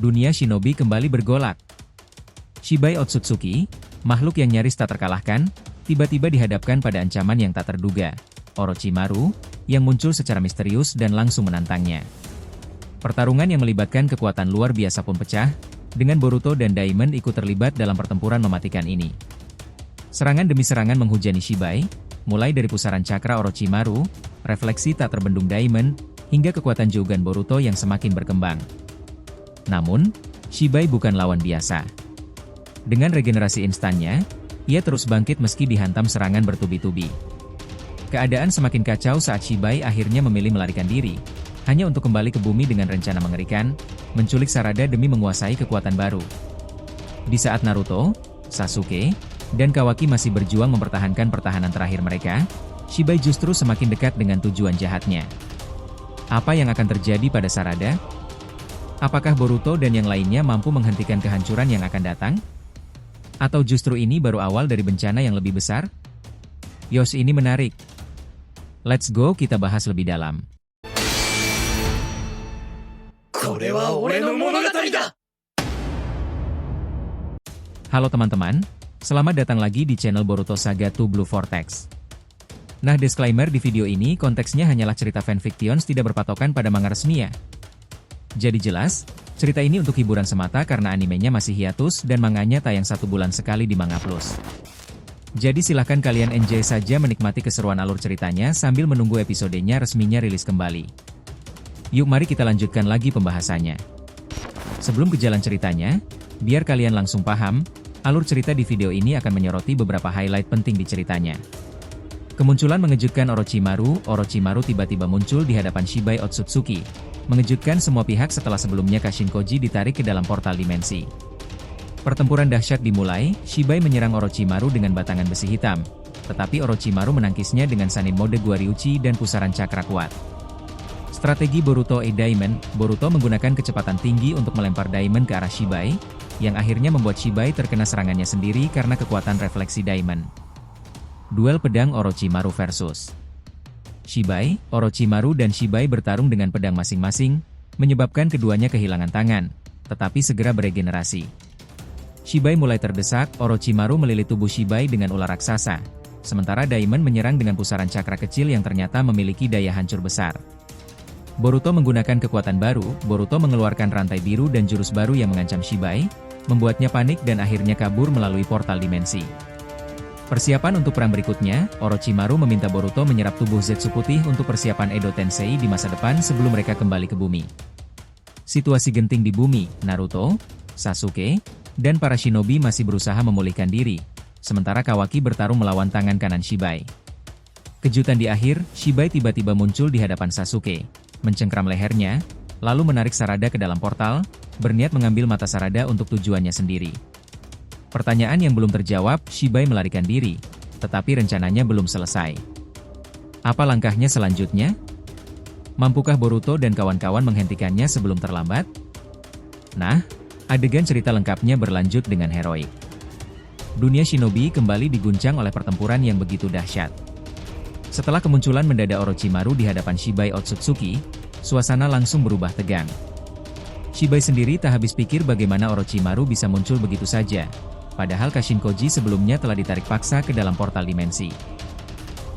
dunia shinobi kembali bergolak. Shibai Otsutsuki, makhluk yang nyaris tak terkalahkan, tiba-tiba dihadapkan pada ancaman yang tak terduga, Orochimaru, yang muncul secara misterius dan langsung menantangnya. Pertarungan yang melibatkan kekuatan luar biasa pun pecah, dengan Boruto dan Daimon ikut terlibat dalam pertempuran mematikan ini. Serangan demi serangan menghujani Shibai, mulai dari pusaran cakra Orochimaru, refleksi tak terbendung Daimon, hingga kekuatan Jougan Boruto yang semakin berkembang. Namun, Shibai bukan lawan biasa. Dengan regenerasi instannya, ia terus bangkit meski dihantam serangan bertubi-tubi. Keadaan semakin kacau saat Shibai akhirnya memilih melarikan diri, hanya untuk kembali ke bumi dengan rencana mengerikan, menculik Sarada demi menguasai kekuatan baru. Di saat Naruto, Sasuke, dan Kawaki masih berjuang mempertahankan pertahanan terakhir mereka, Shibai justru semakin dekat dengan tujuan jahatnya. Apa yang akan terjadi pada Sarada? Apakah Boruto dan yang lainnya mampu menghentikan kehancuran yang akan datang? Atau justru ini baru awal dari bencana yang lebih besar? Yos, ini menarik. Let's go, kita bahas lebih dalam. Halo teman-teman, selamat datang lagi di channel Boruto Saga to Blue Vortex. Nah, disclaimer di video ini konteksnya hanyalah cerita fanfictions tidak berpatokan pada manga resmi ya. Jadi jelas, cerita ini untuk hiburan semata karena animenya masih hiatus dan manganya tayang 1 bulan sekali di Manga Plus. Jadi silahkan kalian enjoy saja menikmati keseruan alur ceritanya sambil menunggu episodenya resminya rilis kembali. Yuk mari kita lanjutkan lagi pembahasannya. Sebelum ke jalan ceritanya, biar kalian langsung paham, alur cerita di video ini akan menyoroti beberapa highlight penting di ceritanya. Kemunculan mengejutkan Orochimaru tiba-tiba muncul di hadapan Shibai Otsutsuki, mengejutkan semua pihak setelah sebelumnya Kashinkoji ditarik ke dalam portal dimensi. Pertempuran dahsyat dimulai, Shibai menyerang Orochimaru dengan batangan besi hitam, tetapi Orochimaru menangkisnya dengan Sanin mode Guaryuchi dan pusaran cakra kuat. Strategi Boruto Daimon, Boruto menggunakan kecepatan tinggi untuk melempar Daimon ke arah Shibai, yang akhirnya membuat Shibai terkena serangannya sendiri karena kekuatan refleksi Daimon. Duel pedang Orochimaru versus Shibai, Orochimaru dan Shibai bertarung dengan pedang masing-masing, menyebabkan keduanya kehilangan tangan, tetapi segera beregenerasi. Shibai mulai terdesak, Orochimaru melilit tubuh Shibai dengan ular raksasa, sementara Daimon menyerang dengan pusaran cakra kecil yang ternyata memiliki daya hancur besar. Boruto menggunakan kekuatan baru, Boruto mengeluarkan rantai biru dan jurus baru yang mengancam Shibai, membuatnya panik dan akhirnya kabur melalui portal dimensi. Persiapan untuk perang berikutnya, Orochimaru meminta Boruto menyerap tubuh Zetsu putih untuk persiapan Edo Tensei di masa depan sebelum mereka kembali ke bumi. Situasi genting di bumi, Naruto, Sasuke, dan para shinobi masih berusaha memulihkan diri, sementara Kawaki bertarung melawan tangan kanan Shibai. Kejutan di akhir, Shibai tiba-tiba muncul di hadapan Sasuke, mencengkram lehernya, lalu menarik Sarada ke dalam portal, berniat mengambil mata Sarada untuk tujuannya sendiri. Pertanyaan yang belum terjawab, Shibai melarikan diri, tetapi rencananya belum selesai. Apa langkahnya selanjutnya? Mampukah Boruto dan kawan-kawan menghentikannya sebelum terlambat? Nah, adegan cerita lengkapnya berlanjut dengan heroik. Dunia shinobi kembali diguncang oleh pertempuran yang begitu dahsyat. Setelah kemunculan mendadak Orochimaru di hadapan Shibai Otsutsuki, suasana langsung berubah tegang. Shibai sendiri tak habis pikir bagaimana Orochimaru bisa muncul begitu saja, padahal Kashinkoji sebelumnya telah ditarik paksa ke dalam portal dimensi.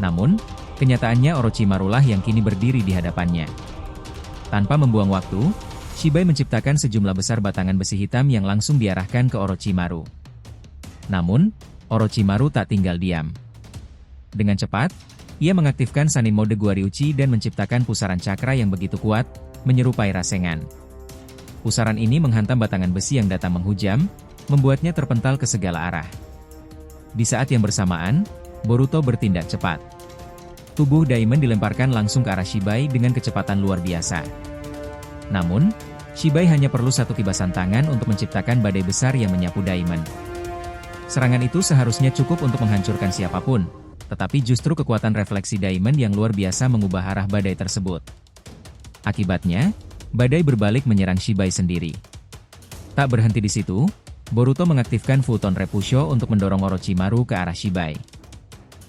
Namun, kenyataannya Orochimaru lah yang kini berdiri di hadapannya. Tanpa membuang waktu, Shibai menciptakan sejumlah besar batangan besi hitam yang langsung diarahkan ke Orochimaru. Namun, Orochimaru tak tinggal diam. Dengan cepat, ia mengaktifkan Sanin mode Guaryuchi dan menciptakan pusaran cakra yang begitu kuat, menyerupai Rasengan. Pusaran ini menghantam batangan besi yang datang menghujam, membuatnya terpental ke segala arah. Di saat yang bersamaan, Boruto bertindak cepat. Tubuh Daimon dilemparkan langsung ke arah Shibai dengan kecepatan luar biasa. Namun, Shibai hanya perlu satu kibasan tangan untuk menciptakan badai besar yang menyapu Daimon. Serangan itu seharusnya cukup untuk menghancurkan siapapun, tetapi justru kekuatan refleksi Daimon yang luar biasa mengubah arah badai tersebut. Akibatnya, badai berbalik menyerang Shibai sendiri. Tak berhenti di situ, Boruto mengaktifkan Futon Repusho untuk mendorong Orochimaru ke arah Shibai.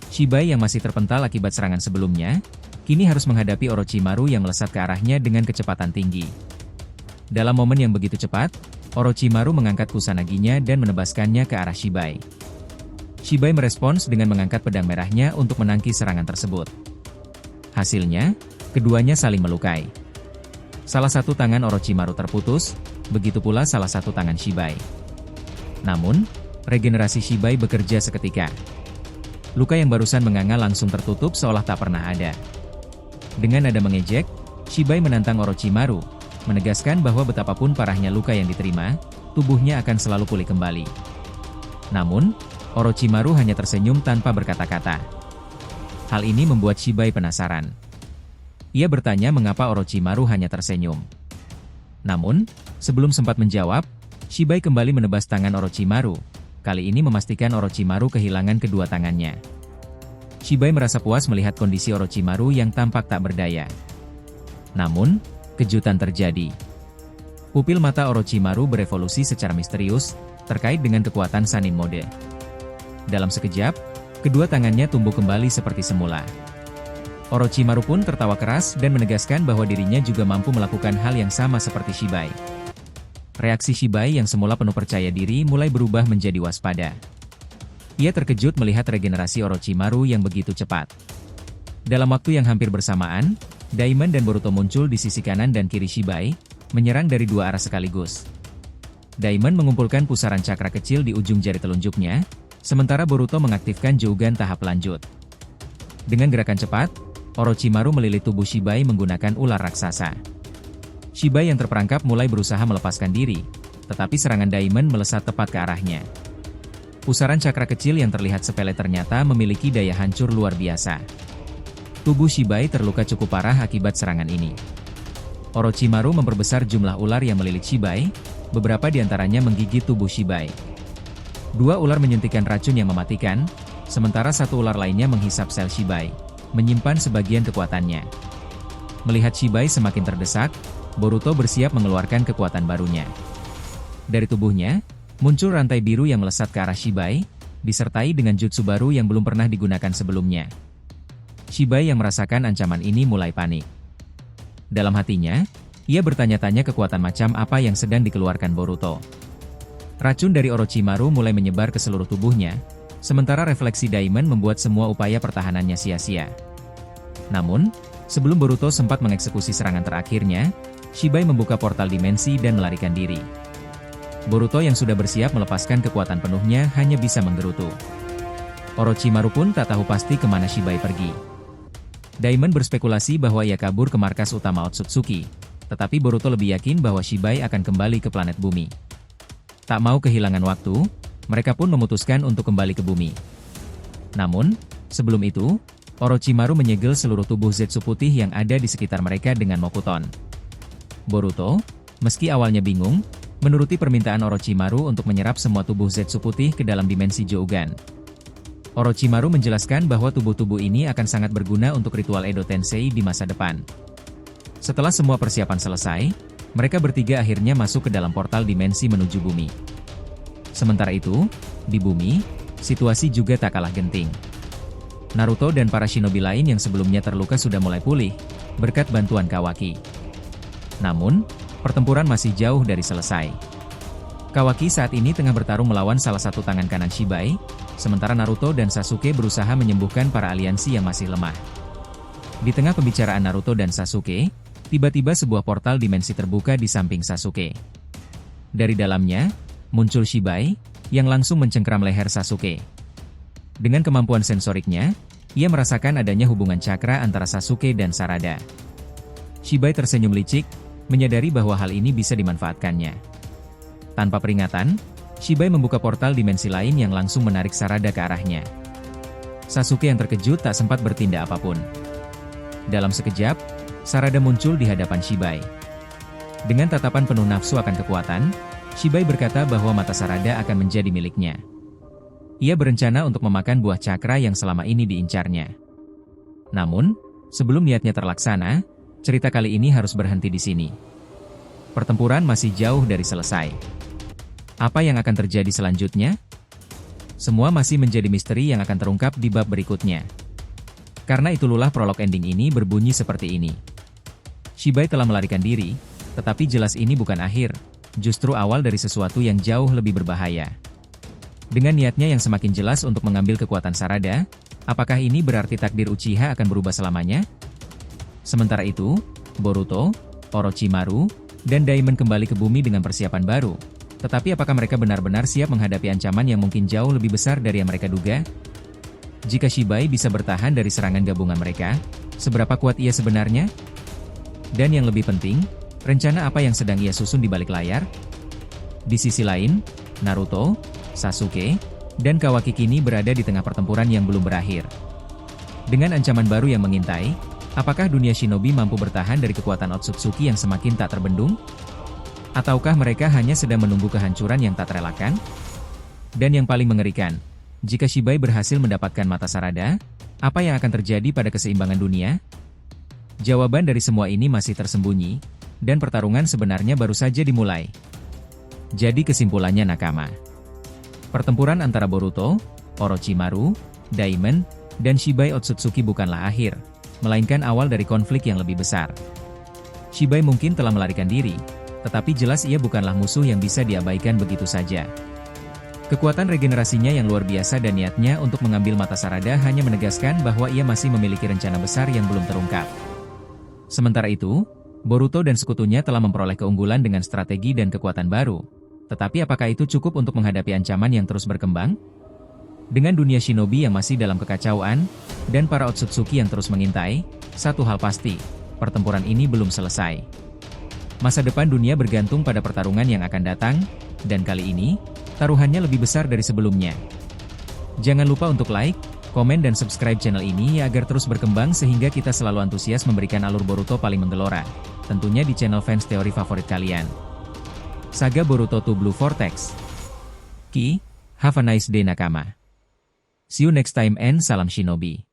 Shibai yang masih terpental akibat serangan sebelumnya, kini harus menghadapi Orochimaru yang melesat ke arahnya dengan kecepatan tinggi. Dalam momen yang begitu cepat, Orochimaru mengangkat kusanaginya dan menebaskannya ke arah Shibai. Shibai merespons dengan mengangkat pedang merahnya untuk menangkis serangan tersebut. Hasilnya, keduanya saling melukai. Salah satu tangan Orochimaru terputus, begitu pula salah satu tangan Shibai. Namun, regenerasi Shibai bekerja seketika. Luka yang barusan menganga langsung tertutup seolah tak pernah ada. Dengan nada mengejek, Shibai menantang Orochimaru, menegaskan bahwa betapapun parahnya luka yang diterima, tubuhnya akan selalu pulih kembali. Namun, Orochimaru hanya tersenyum tanpa berkata-kata. Hal ini membuat Shibai penasaran. Ia bertanya mengapa Orochimaru hanya tersenyum. Namun, sebelum sempat menjawab, Shibai kembali menebas tangan Orochimaru, kali ini memastikan Orochimaru kehilangan kedua tangannya. Shibai merasa puas melihat kondisi Orochimaru yang tampak tak berdaya. Namun, kejutan terjadi. Pupil mata Orochimaru berevolusi secara misterius, terkait dengan kekuatan Sannin Mode. Dalam sekejap, kedua tangannya tumbuh kembali seperti semula. Orochimaru pun tertawa keras dan menegaskan bahwa dirinya juga mampu melakukan hal yang sama seperti Shibai. Reaksi Shibai yang semula penuh percaya diri mulai berubah menjadi waspada. Ia terkejut melihat regenerasi Orochimaru yang begitu cepat. Dalam waktu yang hampir bersamaan, Daimon dan Boruto muncul di sisi kanan dan kiri Shibai, menyerang dari dua arah sekaligus. Daimon mengumpulkan pusaran cakra kecil di ujung jari telunjuknya, sementara Boruto mengaktifkan Jougan tahap lanjut. Dengan gerakan cepat, Orochimaru melilit tubuh Shibai menggunakan ular raksasa. Shibai yang terperangkap mulai berusaha melepaskan diri, tetapi serangan Daimon melesat tepat ke arahnya. Pusaran cakra kecil yang terlihat sepele ternyata memiliki daya hancur luar biasa. Tubuh Shibai terluka cukup parah akibat serangan ini. Orochimaru memperbesar jumlah ular yang melilit Shibai, beberapa di antaranya menggigit tubuh Shibai. Dua ular menyuntikkan racun yang mematikan, sementara satu ular lainnya menghisap sel Shibai, menyimpan sebagian kekuatannya. Melihat Shibai semakin terdesak, Boruto bersiap mengeluarkan kekuatan barunya. Dari tubuhnya, muncul rantai biru yang melesat ke arah Shibai, disertai dengan jutsu baru yang belum pernah digunakan sebelumnya. Shibai yang merasakan ancaman ini mulai panik. Dalam hatinya, ia bertanya-tanya kekuatan macam apa yang sedang dikeluarkan Boruto. Racun dari Orochimaru mulai menyebar ke seluruh tubuhnya, sementara refleksi Daimon membuat semua upaya pertahanannya sia-sia. Namun, sebelum Boruto sempat mengeksekusi serangan terakhirnya, Shibai membuka portal dimensi dan melarikan diri. Boruto yang sudah bersiap melepaskan kekuatan penuhnya hanya bisa menggerutu. Orochimaru pun tak tahu pasti kemana Shibai pergi. Daimon berspekulasi bahwa ia kabur ke markas utama Otsutsuki, tetapi Boruto lebih yakin bahwa Shibai akan kembali ke planet bumi. Tak mau kehilangan waktu, mereka pun memutuskan untuk kembali ke bumi. Namun, sebelum itu, Orochimaru menyegel seluruh tubuh Zetsu putih yang ada di sekitar mereka dengan Mokuton. Boruto, meski awalnya bingung, menuruti permintaan Orochimaru untuk menyerap semua tubuh Zetsu putih ke dalam dimensi Jougan. Orochimaru menjelaskan bahwa tubuh-tubuh ini akan sangat berguna untuk ritual Edo Tensei di masa depan. Setelah semua persiapan selesai, mereka bertiga akhirnya masuk ke dalam portal dimensi menuju bumi. Sementara itu, di bumi, situasi juga tak kalah genting. Naruto dan para shinobi lain yang sebelumnya terluka sudah mulai pulih, berkat bantuan Kawaki. Namun, pertempuran masih jauh dari selesai. Kawaki saat ini tengah bertarung melawan salah satu tangan kanan Shibai, sementara Naruto dan Sasuke berusaha menyembuhkan para aliansi yang masih lemah. Di tengah pembicaraan Naruto dan Sasuke, tiba-tiba sebuah portal dimensi terbuka di samping Sasuke. Dari dalamnya, muncul Shibai, yang langsung mencengkram leher Sasuke. Dengan kemampuan sensoriknya, ia merasakan adanya hubungan cakra antara Sasuke dan Sarada. Shibai tersenyum licik, menyadari bahwa hal ini bisa dimanfaatkannya. Tanpa peringatan, Shibai membuka portal dimensi lain yang langsung menarik Sarada ke arahnya. Sasuke yang terkejut tak sempat bertindak apapun. Dalam sekejap, Sarada muncul di hadapan Shibai. Dengan tatapan penuh nafsu akan kekuatan, Shibai berkata bahwa mata Sarada akan menjadi miliknya. Ia berencana untuk memakan buah cakra yang selama ini diincarnya. Namun, sebelum niatnya terlaksana, cerita kali ini harus berhenti di sini. Pertempuran masih jauh dari selesai. Apa yang akan terjadi selanjutnya? Semua masih menjadi misteri yang akan terungkap di bab berikutnya. Karena itulah prolog ending ini berbunyi seperti ini. Shibai telah melarikan diri, Tetapi jelas ini bukan akhir, justru awal dari sesuatu yang jauh lebih berbahaya. Dengan niatnya yang semakin jelas untuk mengambil kekuatan Sarada, apakah ini berarti takdir Uchiha akan berubah selamanya? Sementara itu, Boruto, Orochimaru, dan Daimon kembali ke bumi dengan persiapan baru. Tetapi apakah mereka benar-benar siap menghadapi ancaman yang mungkin jauh lebih besar dari yang mereka duga? Jika Shibai bisa bertahan dari serangan gabungan mereka, seberapa kuat ia sebenarnya? Dan yang lebih penting, rencana apa yang sedang ia susun di balik layar? Di sisi lain, Naruto, Sasuke, dan Kawaki kini berada di tengah pertempuran yang belum berakhir. Dengan ancaman baru yang mengintai, apakah dunia shinobi mampu bertahan dari kekuatan Otsutsuki yang semakin tak terbendung? Ataukah mereka hanya sedang menunggu kehancuran yang tak terelakkan? Dan yang paling mengerikan, jika Shibai berhasil mendapatkan mata Sarada, apa yang akan terjadi pada keseimbangan dunia? Jawaban dari semua ini masih tersembunyi, dan pertarungan sebenarnya baru saja dimulai. Jadi kesimpulannya nakama. Pertempuran antara Boruto, Orochimaru, Daimon, dan Shibai Otsutsuki bukanlah akhir, melainkan awal dari konflik yang lebih besar. Shibai mungkin telah melarikan diri, tetapi jelas ia bukanlah musuh yang bisa diabaikan begitu saja. Kekuatan regenerasinya yang luar biasa dan niatnya untuk mengambil mata Sarada hanya menegaskan bahwa ia masih memiliki rencana besar yang belum terungkap. Sementara itu, Boruto dan sekutunya telah memperoleh keunggulan dengan strategi dan kekuatan baru. Tetapi apakah itu cukup untuk menghadapi ancaman yang terus berkembang? Dengan dunia shinobi yang masih dalam kekacauan, dan para Otsutsuki yang terus mengintai, satu hal pasti, pertempuran ini belum selesai. Masa depan dunia bergantung pada pertarungan yang akan datang, dan kali ini, taruhannya lebih besar dari sebelumnya. Jangan lupa untuk like, komen dan subscribe channel ini agar terus berkembang sehingga kita selalu antusias memberikan alur Boruto paling menggelora, tentunya di channel fans teori favorit kalian. Saga Boruto to Blue Vortex. Have a nice day nakama. See you next time and salam shinobi.